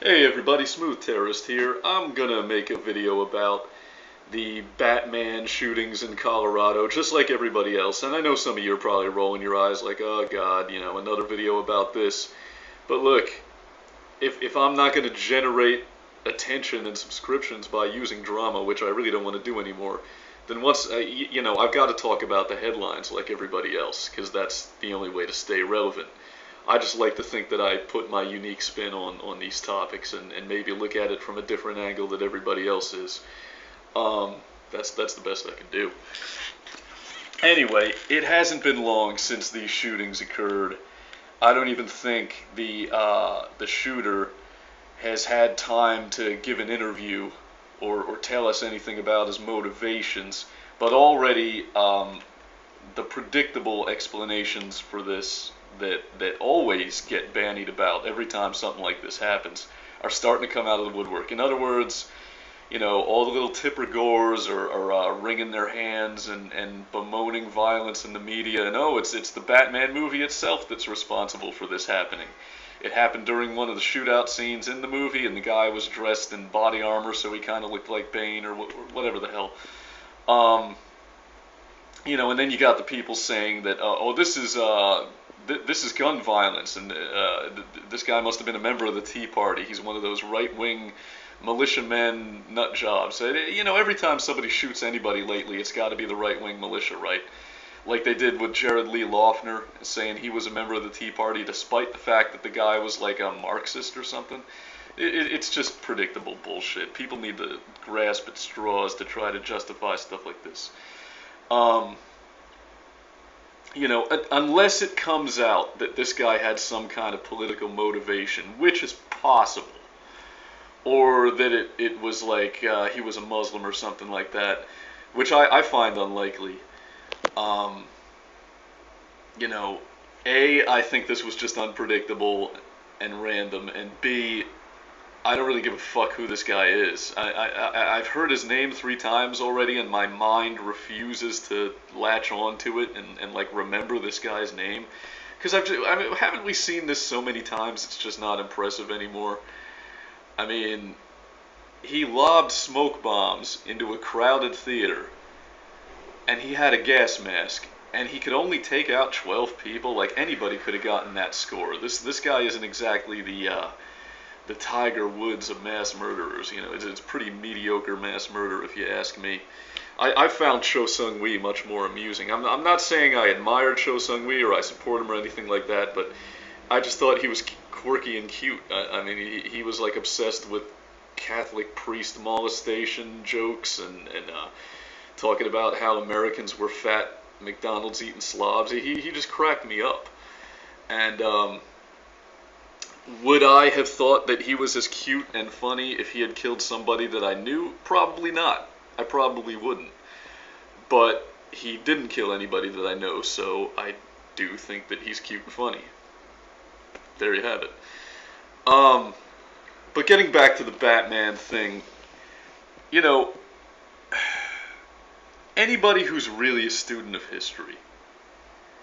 Hey everybody, Smooth Terrorist here. I'm gonna make a video about the Batman shootings in Colorado, just like everybody else. And I know some of you are probably rolling your eyes like, oh god, another video about this. But look, if I'm not gonna generate attention and subscriptions by using drama, which I really don't want to do anymore, then I've got to talk about the headlines like everybody else, because that's the only way to stay relevant. I just like to think that I put my unique spin on these topics and maybe look at it from a different angle that everybody else is. That's the best I can do. Anyway, it hasn't been long since these shootings occurred. I don't even think the shooter has had time to give an interview or tell us anything about his motivations, but already the predictable explanations for this that always get bandied about every time something like this happens are starting to come out of the woodwork. In other words, all the little tipper gores are wringing their hands and bemoaning violence in the media. And it's the Batman movie itself that's responsible for this happening. It happened during one of the shootout scenes in the movie, and the guy was dressed in body armor, so he kind of looked like Bane or whatever the hell. And then you got the people saying that, this is gun violence, and this guy must have been a member of the Tea Party. He's one of those right-wing militiamen nut jobs. Every time somebody shoots anybody lately, it's got to be the right-wing militia, right? Like they did with Jared Lee Loughner, saying he was a member of the Tea Party despite the fact that the guy was like a Marxist or something. It's just predictable bullshit. People need to grasp at straws to try to justify stuff like this. Unless it comes out that this guy had some kind of political motivation, which is possible, or that it was like he was a Muslim or something like that, which I find unlikely. A, I think this was just unpredictable and random, and B, I don't really give a fuck who this guy is. I've heard his name 3 times already, and my mind refuses to latch on to it and remember this guy's name. Because haven't we seen this so many times? It's just not impressive anymore. I mean, he lobbed smoke bombs into a crowded theater, and he had a gas mask, and he could only take out 12 people. Like, anybody could have gotten that score. This guy isn't exactly the Tiger Woods of mass murderers. It's pretty mediocre mass murder if you ask me. I found Cho Seung-hui much more amusing. I'm not saying I admired Cho Seung-hui or I support him or anything like that, but I just thought he was quirky and cute. He was like obsessed with Catholic priest molestation jokes and talking about how Americans were fat McDonald's eating slobs. He just cracked me up. And would I have thought that he was as cute and funny if he had killed somebody that I knew? Probably not. I probably wouldn't. But he didn't kill anybody that I know, so I do think that he's cute and funny. There you have it. But getting back to the Batman thing, anybody who's really a student of history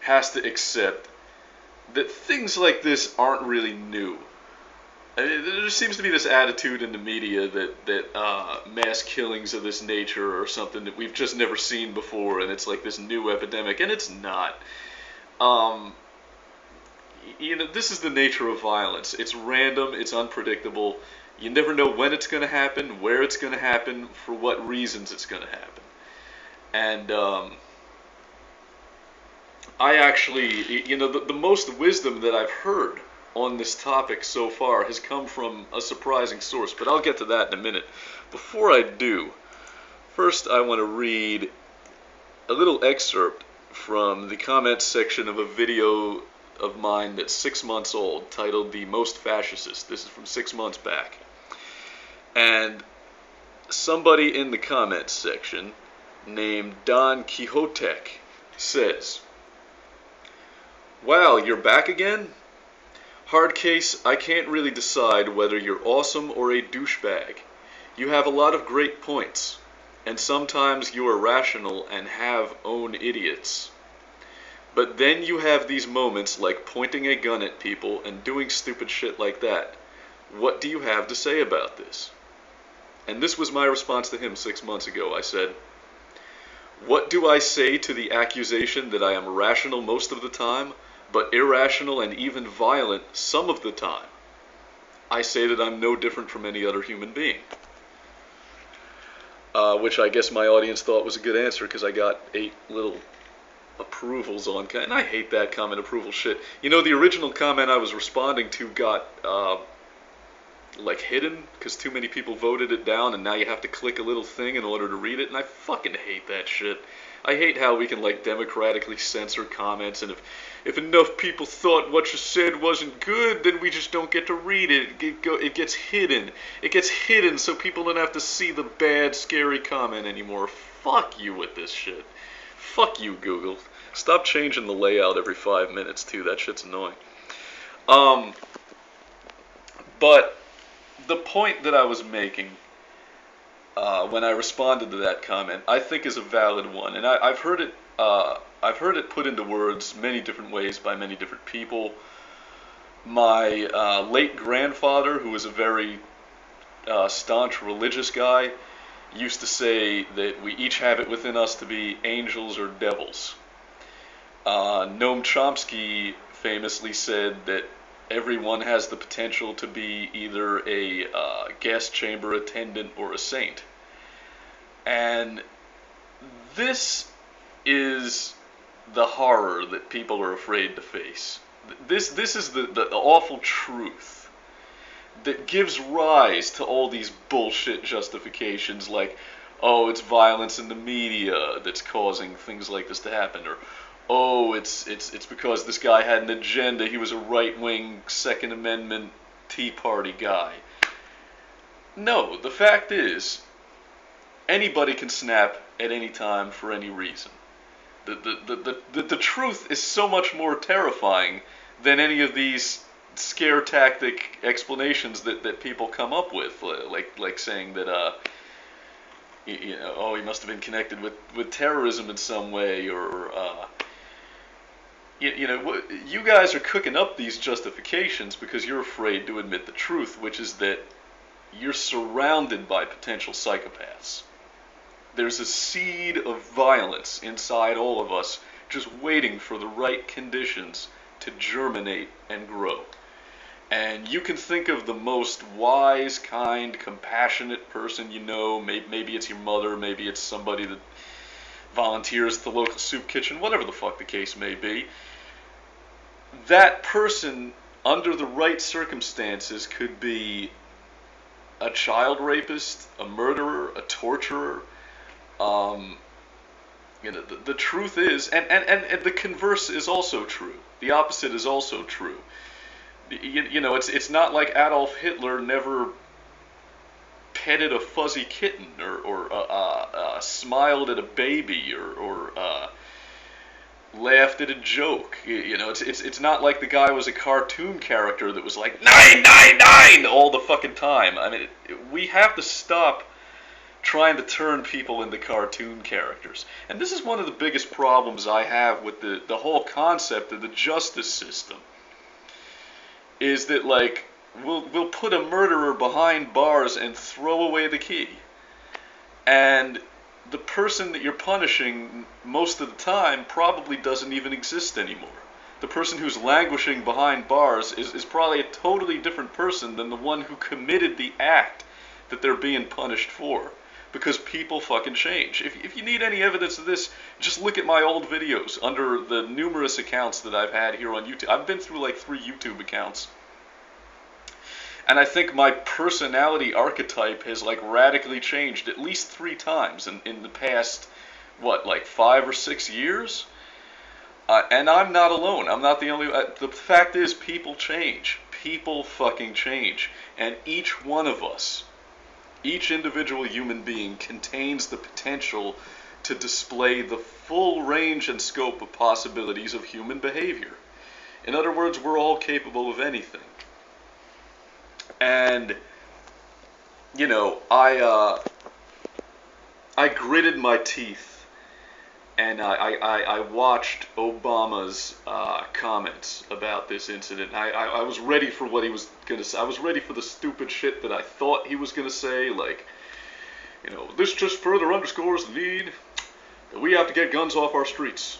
has to accept that things like this aren't really new. There seems to be this attitude in the media that mass killings of this nature are something that we've just never seen before, and it's like this new epidemic, and it's not. This is the nature of violence. It's random, it's unpredictable. You never know when it's going to happen, where it's going to happen, for what reasons it's going to happen. And I actually, the most wisdom that I've heard on this topic so far has come from a surprising source, but I'll get to that in a minute. Before I do, first I want to read a little excerpt from the comments section of a video of mine that's 6 months old, titled "The Most Fascist." This is from 6 months back. And somebody in the comments section named Don Quixotek says, "Wow, you're back again? Hard case, I can't really decide whether you're awesome or a douchebag. You have a lot of great points, and sometimes you are rational and have own idiots. But then you have these moments like pointing a gun at people and doing stupid shit like that. What do you have to say about this? And this was my response to him 6 months ago. I said, what do I say to the accusation that I am rational most of the time, but irrational and even violent some of the time? I say that I'm no different from any other human being. Which I guess my audience thought was a good answer, because I got 8 little approvals on, and I hate that comment approval shit. You know, the original comment I was responding to got like hidden because too many people voted it down, and now you have to click a little thing in order to read it, and I fucking hate that shit. I hate how we can like democratically censor comments, and if enough people thought what you said wasn't good, then we just don't get to read it. It gets hidden. It gets hidden so people don't have to see the bad, scary comment anymore. Fuck you with this shit. Fuck you, Google. Stop changing the layout every 5 minutes, too. That shit's annoying. But the point that I was making when I responded to that comment, I think is a valid one, and I've heard it put into words many different ways by many different people. My late grandfather, who was a very staunch religious guy, used to say that we each have it within us to be angels or devils. Noam Chomsky famously said that everyone has the potential to be either a gas chamber attendant or a saint. And this is the horror that people are afraid to face. This is the awful truth that gives rise to all these bullshit justifications like, oh, it's violence in the media that's causing things like this to happen, or oh, it's because this guy had an agenda, he was a right-wing Second Amendment Tea Party guy. No, the fact is, anybody can snap at any time for any reason. The truth is so much more terrifying than any of these scare tactic explanations that people come up with, like saying that oh, he must have been connected with terrorism in some way, or you guys are cooking up these justifications because you're afraid to admit the truth, which is that you're surrounded by potential psychopaths. There's a seed of violence inside all of us, just waiting for the right conditions to germinate and grow. And you can think of the most wise, kind, compassionate person you know. Maybe it's your mother, maybe it's somebody that volunteers at the local soup kitchen, whatever the fuck the case may be. That person, under the right circumstances, could be a child rapist, a murderer, a torturer. The truth is, and the converse is also true. The opposite is also true. It's not like Adolf Hitler never petted a fuzzy kitten, or smiled at a baby, or laughed at a joke. It's not like the guy was a cartoon character that was like 999 all the fucking time. I mean, we have to stop trying to turn people into cartoon characters. And this is one of the biggest problems I have with the whole concept of the justice system. Is that, like, we'll put a murderer behind bars and throw away the key. And the person that you're punishing most of the time probably doesn't even exist anymore. The person who's languishing behind bars is probably a totally different person than the one who committed the act that they're being punished for. Because people fucking change. If you need any evidence of this, just look at my old videos under the numerous accounts that I've had here on YouTube. I've been through like 3 YouTube accounts. And I think my personality archetype has like radically changed at least 3 times in the past, 5 or 6 years? And I'm not alone. I'm not the only... the fact is, people change. People fucking change. And each one of us, each individual human being, contains the potential to display the full range and scope of possibilities of human behavior. In other words, we're all capable of anything. And, I gritted my teeth and I watched Obama's comments about this incident. I was ready for what he was gonna say. I was ready for the stupid shit that I thought he was gonna say, like, this just further underscores the need that we have to get guns off our streets.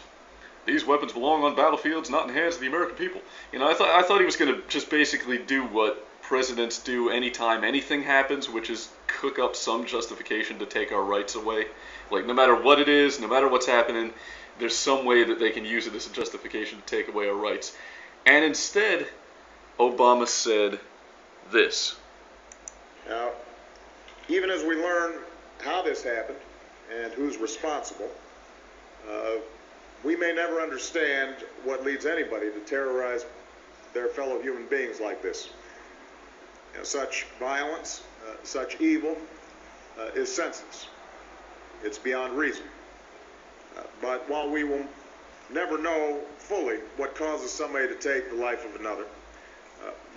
These weapons belong on battlefields, not in the hands of the American people. I thought he was gonna just basically do what presidents do anytime anything happens, which is cook up some justification to take our rights away. Like, no matter what it is, no matter what's happening, there's some way that they can use it as a justification to take away our rights. And instead, Obama said this. Now, even as we learn how this happened and who's responsible, we may never understand what leads anybody to terrorize their fellow human beings like this. Such violence, such evil is senseless. It's beyond reason. But while we will never know fully what causes somebody to take the life of another,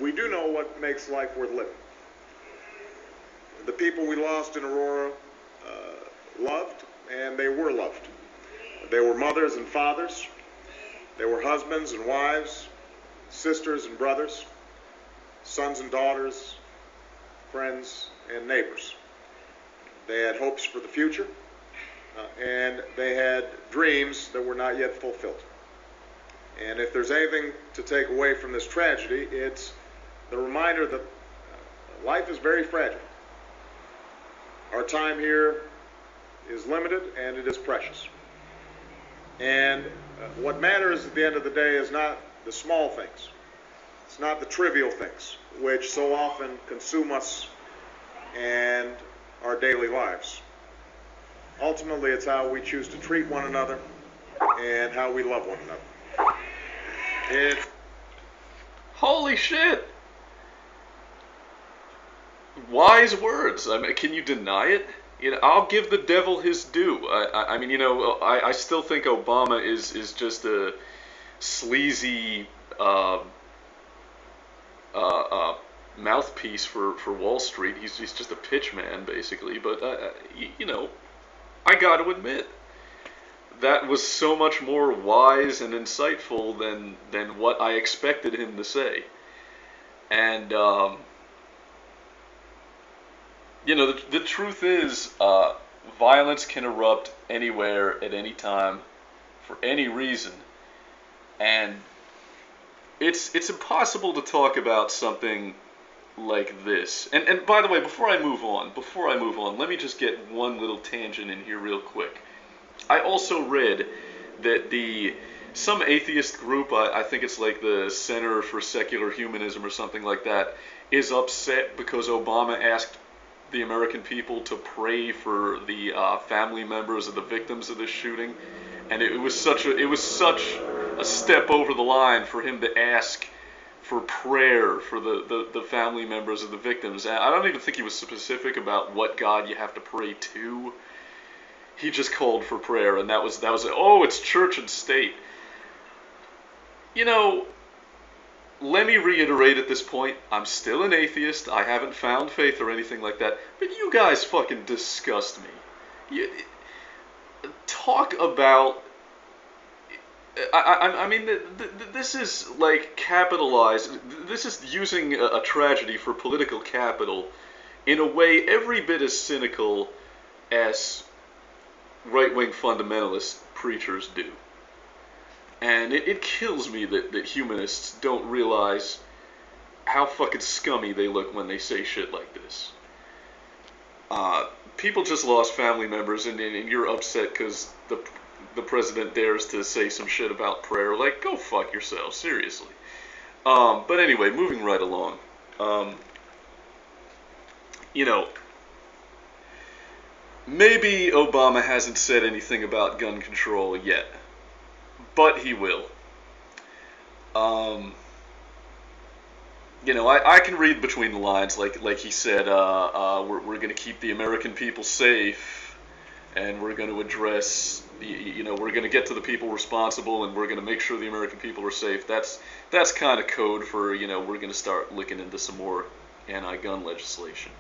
we do know what makes life worth living. The people we lost in Aurora loved, and they were loved. They were mothers and fathers. They were husbands and wives, sisters and brothers, sons and daughters, friends and neighbors. They had hopes for the future, and they had dreams that were not yet fulfilled. And if there's anything to take away from this tragedy, it's the reminder that life is very fragile. Our time here is limited, and it is precious. And what matters at the end of the day is not the small things. It's not the trivial things, which so often consume us and our daily lives. Ultimately, it's how we choose to treat one another and how we love one another. It's... Holy shit! Wise words. I mean, can you deny it? I'll give the devil his due. I still think Obama is just a sleazy mouthpiece for Wall Street. He's just a pitch man, basically. But I got to admit, that was so much more wise and insightful than what I expected him to say. And the truth is, violence can erupt anywhere at any time for any reason, and it's impossible to talk about something like this. And by the way, before I move on, let me just get one little tangent in here real quick. I also read that some atheist group, I think it's like the Center for Secular Humanism or something like that, is upset because Obama asked the American people to pray for the family members of the victims of this shooting, and it was such a step over the line for him to ask for prayer for the family members of the victims. And I don't even think he was specific about what God you have to pray to. He just called for prayer, and that was oh, it's church and state. Let me reiterate at this point, I'm still an atheist. I haven't found faith or anything like that. But you guys fucking disgust me. Talk about... this is like capitalized. This is using a tragedy for political capital in a way every bit as cynical as right-wing fundamentalist preachers do. And it kills me that humanists don't realize how fucking scummy they look when they say shit like this. People just lost family members, and you're upset because the president dares to say some shit about prayer. Like, go fuck yourself, seriously. But anyway, moving right along. Maybe Obama hasn't said anything about gun control yet. But he will. I can read between the lines, like he said, we're going to keep the American people safe, and we're going to address, we're going to get to the people responsible, and we're going to make sure the American people are safe. That's kind of code for, we're going to start looking into some more anti-gun legislation.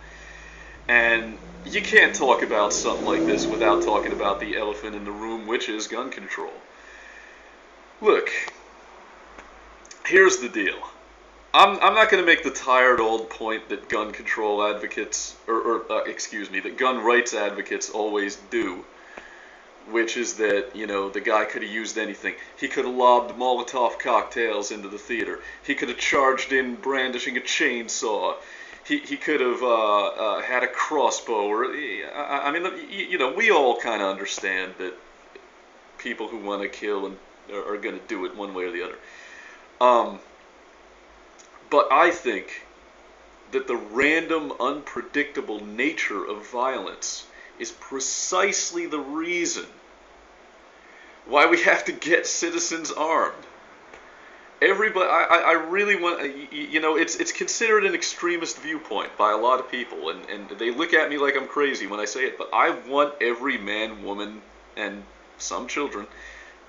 And you can't talk about something like this without talking about the elephant in the room, which is gun control. Look, here's the deal. I'm not going to make the tired old point that gun control advocates, excuse me, that gun rights advocates always do, which is that, you know, the guy could have used anything. He could have lobbed Molotov cocktails into the theater. He could have charged in brandishing a chainsaw. He could have had a crossbow. Or, I mean, you know, we all kind of understand that people who want to kill and are going to do it one way or the other. But I think that the random, unpredictable nature of violence is precisely the reason why we have to get citizens armed. Everybody, I really want, you know, it's considered an extremist viewpoint by a lot of people, and they look at me like I'm crazy when I say it, but I want every man, woman, and some children,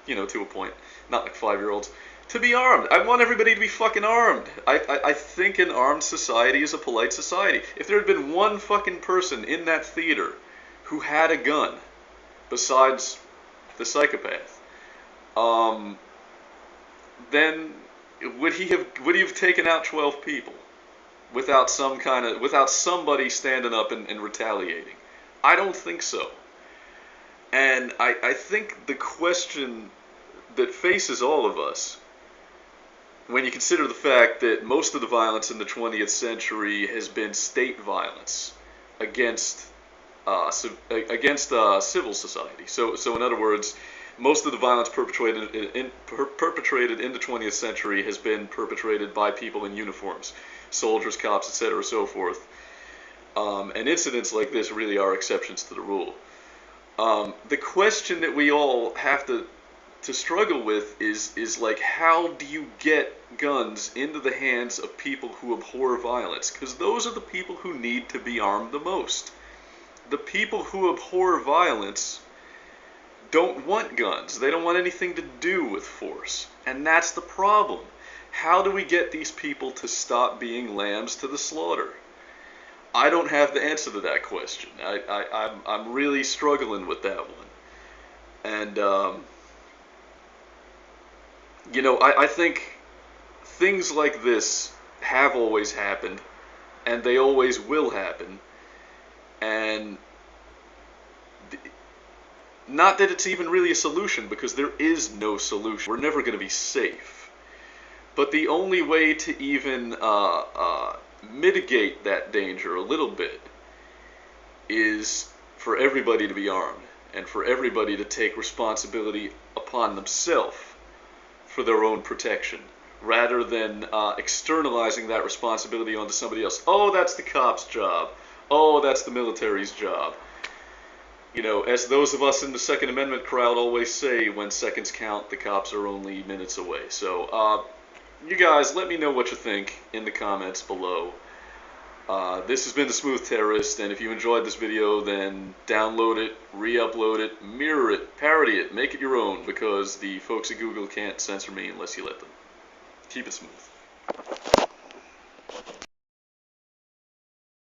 you know, to a point, not like 5-year-olds, to be armed. I want everybody to be fucking armed. I think an armed society is a polite society. If there had been one fucking person in that theater who had a gun, besides the psychopath, then would he have taken out 12 people without somebody standing up and retaliating? I don't think so. And I think the question that faces all of us, when you consider the fact that most of the violence in the 20th century has been state violence against civil society. So in other words, most of the violence perpetrated in the 20th century has been perpetrated by people in uniforms, soldiers, cops, etc., so forth. And incidents like this really are exceptions to the rule. The question that we all have to struggle with is like, how do you get guns into the hands of people who abhor violence? Because those are the people who need to be armed the most. The people who abhor violence don't want guns. They don't want anything to do with force. And that's the problem. How do we get these people to stop being lambs to the slaughter? I don't have the answer to that question. I'm really struggling with that one. And, you know, I think things like this have always happened, and they always will happen. And not that it's even really a solution, because there is no solution. We're never going to be safe. But the only way to even mitigate that danger a little bit is for everybody to be armed, and for everybody to take responsibility upon themselves for their own protection, rather than externalizing that responsibility onto somebody else. Oh, that's the cop's job. Oh, that's the military's job. You know, as those of us in the Second Amendment crowd always say, when seconds count, the cops are only minutes away. So, you guys, let me know what you think in the comments below. This has been The Smooth Terrorist, and if you enjoyed this video, then download it, re-upload it, mirror it, parody it, make it your own, because the folks at Google can't censor me unless you let them. Keep it smooth.